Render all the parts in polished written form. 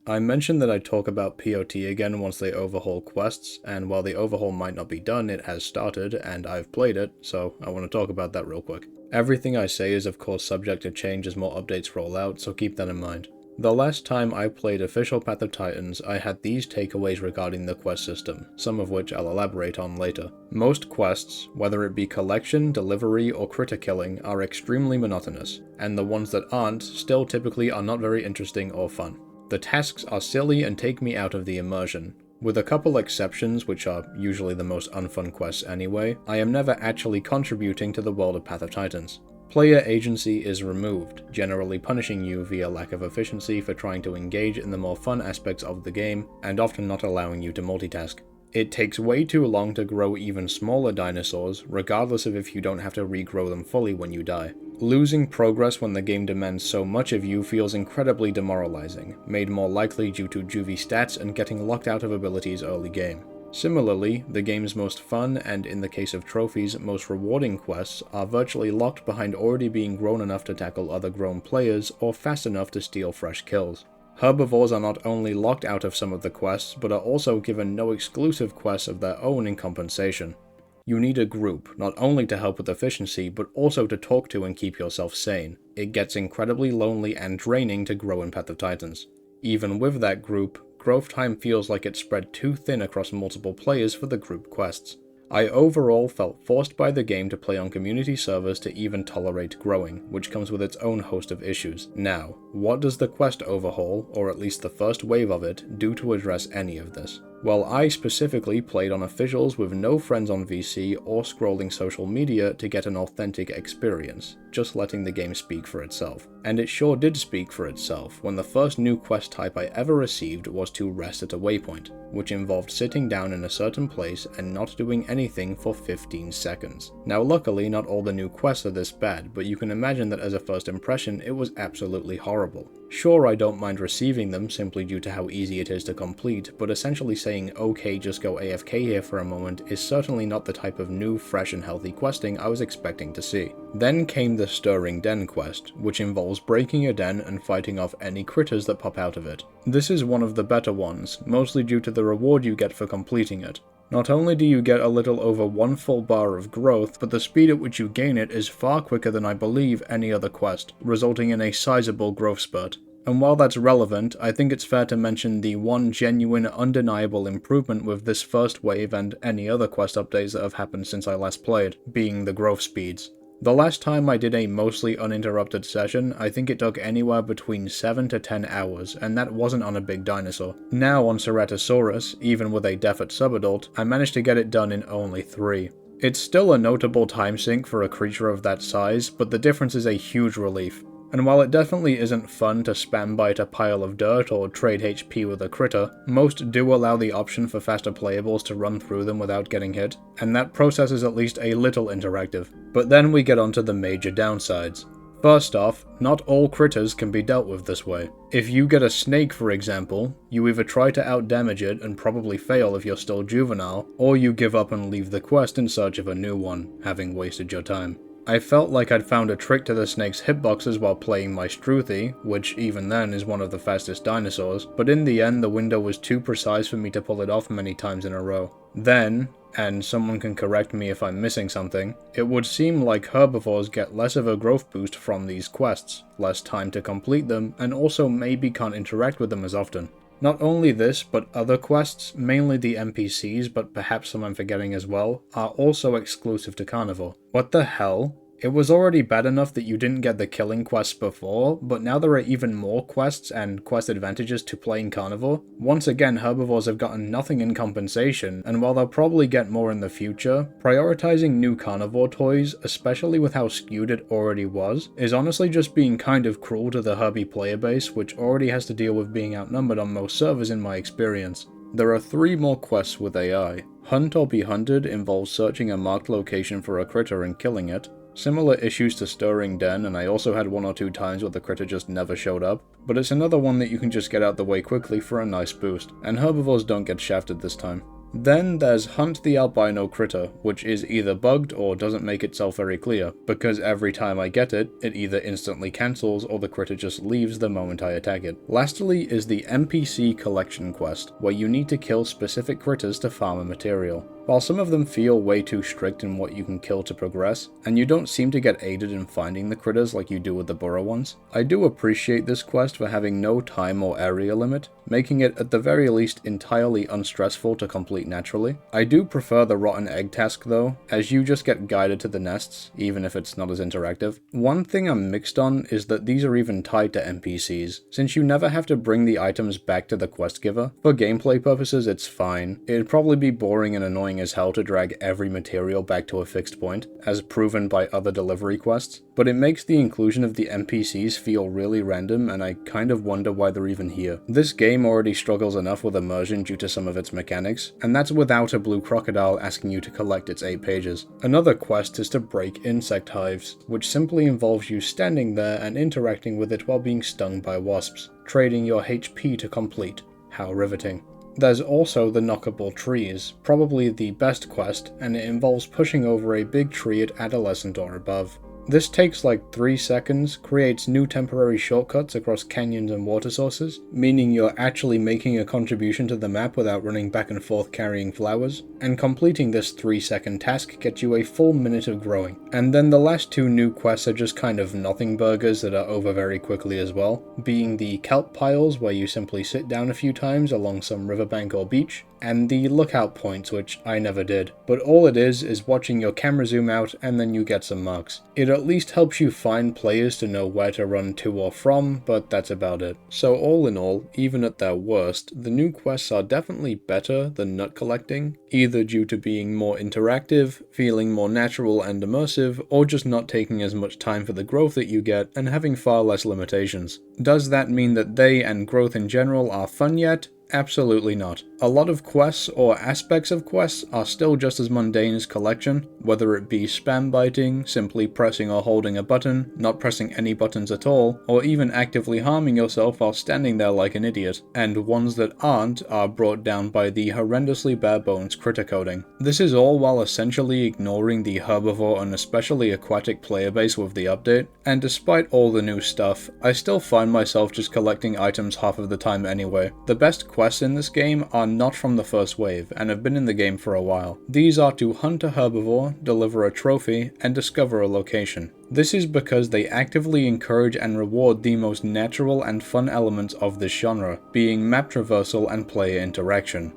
I mentioned that I'd talk about POT again once they overhaul quests, and while the overhaul might not be done, it has started, and I've played it, so I want to talk about that real quick. Everything I say is of course subject to change as more updates roll out, so keep that in mind. The last time I played official Path of Titans, I had these takeaways regarding the quest system, some of which I'll elaborate on later. Most quests, whether it be collection, delivery, or critter killing, are extremely monotonous, and the ones that aren't still typically are not very interesting or fun. The tasks are silly and take me out of the immersion. With a couple exceptions, which are usually the most unfun quests anyway, I am never actually contributing to the world of Path of Titans. Player agency is removed, generally punishing you via lack of efficiency for trying to engage in the more fun aspects of the game, and often not allowing you to multitask. It takes way too long to grow even smaller dinosaurs, regardless of if you don't have to regrow them fully when you die. Losing progress when the game demands so much of you feels incredibly demoralizing, made more likely due to juvie stats and getting locked out of abilities early game. Similarly, the game's most fun and, in the case of trophies, most rewarding quests are virtually locked behind already being grown enough to tackle other grown players or fast enough to steal fresh kills. Herbivores are not only locked out of some of the quests, but are also given no exclusive quests of their own in compensation. You need a group, not only to help with efficiency, but also to talk to and keep yourself sane. It gets incredibly lonely and draining to grow in Path of Titans. Even with that group, growth time feels like it's spread too thin across multiple players for the group quests. I overall felt forced by the game to play on community servers to even tolerate growing, which comes with its own host of issues. Now, what does the quest overhaul, or at least the first wave of it, do to address any of this? Well, I specifically played on officials with no friends on VC or scrolling social media to get an authentic experience, just letting the game speak for itself. And it sure did speak for itself when the first new quest type I ever received was to rest at a waypoint, which involved sitting down in a certain place and not doing anything for 15 seconds. Now luckily not all the new quests are this bad, but you can imagine that as a first impression it was absolutely horrible. Sure, I don't mind receiving them simply due to how easy it is to complete, but essentially saying okay just go AFK here for a moment is certainly not the type of new, fresh and healthy questing I was expecting to see. Then came the Stirring Den quest, which involves breaking a den and fighting off any critters that pop out of it. This is one of the better ones, mostly due to the reward you get for completing it. Not only do you get a little over 1 full bar of growth, but the speed at which you gain it is far quicker than I believe any other quest, resulting in a sizable growth spurt. And while that's relevant, I think it's fair to mention the one genuine, undeniable improvement with this first wave and any other quest updates that have happened since I last played, being the growth speeds. The last time I did a mostly uninterrupted session, I think it took anywhere between 7 to 10 hours, and that wasn't on a big dinosaur. Now on Ceratosaurus, even with a definite subadult, I managed to get it done in only 3. It's still a notable time sink for a creature of that size, but the difference is a huge relief. And while it definitely isn't fun to spam bite a pile of dirt or trade HP with a critter, most do allow the option for faster playables to run through them without getting hit, and that process is at least a little interactive. But then we get onto the major downsides. First off, not all critters can be dealt with this way. If you get a snake, for example, you either try to outdamage it and probably fail if you're still juvenile, or you give up and leave the quest in search of a new one, having wasted your time. I felt like I'd found a trick to the snake's hitboxes while playing my Struthi, which even then is one of the fastest dinosaurs, but in the end the window was too precise for me to pull it off many times in a row. Then, and someone can correct me if I'm missing something, it would seem like herbivores get less of a growth boost from these quests, less time to complete them, and also maybe can't interact with them as often. Not only this, but other quests, mainly the NPCs, but perhaps some I'm forgetting as well, are also exclusive to Carnivore. What the hell? It was already bad enough that you didn't get the killing quests before, but now there are even more quests and quest advantages to playing Carnivore. Once again, herbivores have gotten nothing in compensation, and while they'll probably get more in the future, prioritizing new Carnivore toys, especially with how skewed it already was, is honestly just being kind of cruel to the Herbie player base, which already has to deal with being outnumbered on most servers in my experience. There are 3 more quests with AI. Hunt or be hunted involves searching a marked location for a critter and killing it. Similar issues to Stirring Den, and I also had 1 or 2 times where the critter just never showed up, but it's another one that you can just get out the way quickly for a nice boost, and herbivores don't get shafted this time. Then there's Hunt the Albino Critter, which is either bugged or doesn't make itself very clear, because every time I get it, it either instantly cancels or the critter just leaves the moment I attack it. Lastly is the NPC Collection quest, where you need to kill specific critters to farm a material. While some of them feel way too strict in what you can kill to progress, and you don't seem to get aided in finding the critters like you do with the burrow ones, I do appreciate this quest for having no time or area limit, making it at the very least entirely unstressful to complete naturally. I do prefer the rotten egg task though, as you just get guided to the nests, even if it's not as interactive. One thing I'm mixed on is that these are even tied to NPCs, since you never have to bring the items back to the quest giver. For gameplay purposes it's fine, it'd probably be boring and annoying as hell to drag every material back to a fixed point, as proven by other delivery quests, but it makes the inclusion of the NPCs feel really random and I kind of wonder why they're even here. This game already struggles enough with immersion due to some of its mechanics, and that's without a blue crocodile asking you to collect its 8 pages. Another quest is to break insect hives, which simply involves you standing there and interacting with it while being stung by wasps, trading your HP to complete. How riveting. There's also the knockable trees, probably the best quest, and it involves pushing over a big tree at adolescent or above. This takes like 3 seconds, creates new temporary shortcuts across canyons and water sources, meaning you're actually making a contribution to the map without running back and forth carrying flowers, and completing this 3-second task gets you a full minute of growing. And then the last 2 new quests are just kind of nothing burgers that are over very quickly as well, being the kelp piles where you simply sit down a few times along some riverbank or beach, and the lookout points, which I never did. But all it is watching your camera zoom out and then you get some marks. It at least helps you find players to know where to run to or from, but that's about it. So all in all, even at their worst, the new quests are definitely better than nut collecting, either due to being more interactive, feeling more natural and immersive, or just not taking as much time for the growth that you get and having far less limitations. Does that mean that they and growth in general are fun yet? Absolutely not. A lot of quests or aspects of quests are still just as mundane as collection, whether it be spam biting, simply pressing or holding a button, not pressing any buttons at all, or even actively harming yourself while standing there like an idiot, and ones that aren't are brought down by the horrendously bare bones critter coding. This is all while essentially ignoring the herbivore and especially aquatic player base with the update, and despite all the new stuff, I still find myself just collecting items half of the time anyway. The best quests in this game are not from the first wave, and have been in the game for a while. These are to hunt a herbivore, deliver a trophy, and discover a location. This is because they actively encourage and reward the most natural and fun elements of this genre, being map traversal and player interaction.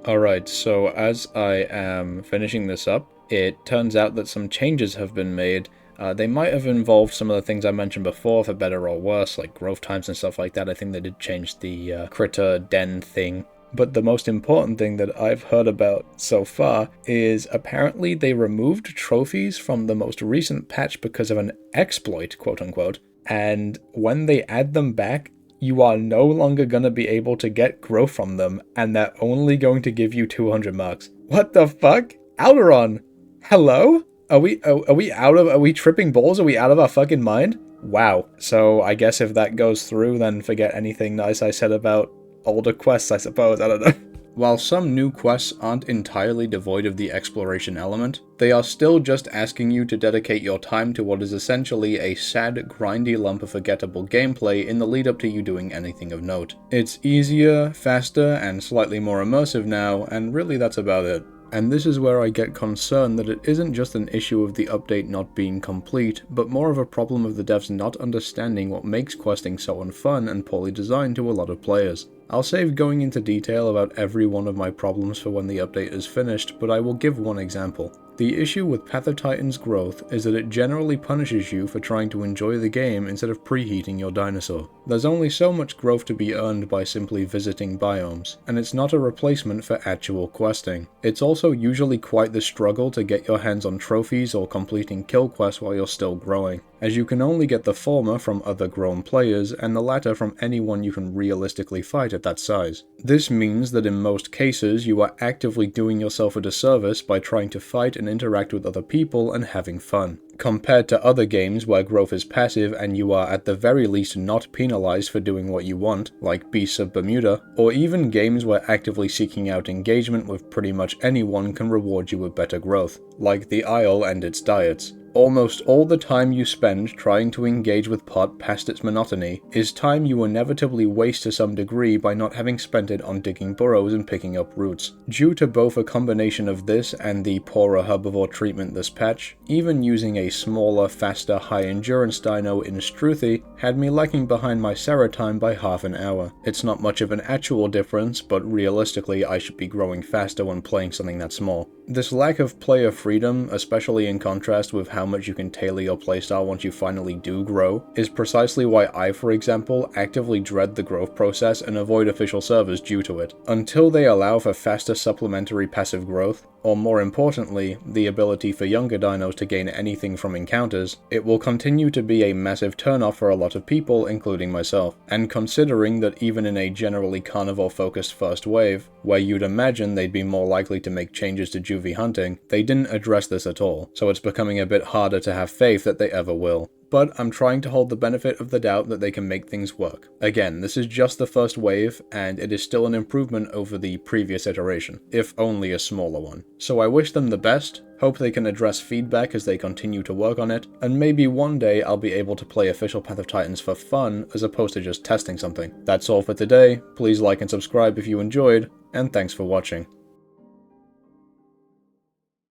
Alright, so as I am finishing this up, it turns out that some changes have been made. They might have involved some of the things I mentioned before, for better or worse, like growth times and stuff like that. I think they did change the critter den thing. But the most important thing that I've heard about so far is apparently they removed trophies from the most recent patch because of an exploit, quote unquote. And when they add them back, you are no longer going to be able to get growth from them, and they're only going to give you 200 marks. What the fuck? Alderon! Hello? Are we tripping balls? Are we out of our fucking mind? Wow. So I guess if that goes through, then forget anything nice I said about older quests, I suppose. I don't know. While some new quests aren't entirely devoid of the exploration element, they are still just asking you to dedicate your time to what is essentially a sad, grindy lump of forgettable gameplay in the lead up to you doing anything of note. It's easier, faster, and slightly more immersive now, and really that's about it. And this is where I get concerned that it isn't just an issue of the update not being complete, but more of a problem of the devs not understanding what makes questing so unfun and poorly designed to a lot of players. I'll save going into detail about every one of my problems for when the update is finished, but I will give one example. The issue with Path of Titan's growth is that it generally punishes you for trying to enjoy the game instead of preheating your dinosaur. There's only so much growth to be earned by simply visiting biomes, and it's not a replacement for actual questing. It's also usually quite the struggle to get your hands on trophies or completing kill quests while you're still growing. as you can only get the former from other grown players and the latter from anyone you can realistically fight at that size. This means that in most cases you are actively doing yourself a disservice by trying to fight and interact with other people and having fun, compared to other games where growth is passive and you are at the very least not penalized for doing what you want, like Beasts of Bermuda, or even games where actively seeking out engagement with pretty much anyone can reward you with better growth, like The Isle and its diets. Almost all the time you spend trying to engage with Pot past its monotony is time you inevitably waste to some degree by not having spent it on digging burrows and picking up roots. Due to both a combination of this and the poorer herbivore treatment this patch, even using a smaller, faster, high-endurance dino in Struthy had me lagging behind my Sarah time by half an hour. It's not much of an actual difference, but realistically I should be growing faster when playing something that small. This lack of player freedom, especially in contrast with how much you can tailor your playstyle once you finally do grow, is precisely why I, for example, actively dread the growth process and avoid official servers due to it. Until they allow for faster supplementary passive growth, or more importantly, the ability for younger dinos to gain anything from encounters, it will continue to be a massive turnoff for a lot of people, including myself. And considering that even in a generally carnivore-focused first wave, where you'd imagine they'd be more likely to make changes to juvie hunting, they didn't address this at all, so it's becoming a bit harder to have faith that they ever will. But I'm trying to hold the benefit of the doubt that they can make things work. Again, this is just the first wave, and it is still an improvement over the previous iteration, if only a smaller one. So I wish them the best, hope they can address feedback as they continue to work on it, and maybe one day I'll be able to play official Path of Titans for fun as opposed to just testing something. That's all for today, please like and subscribe if you enjoyed, and thanks for watching.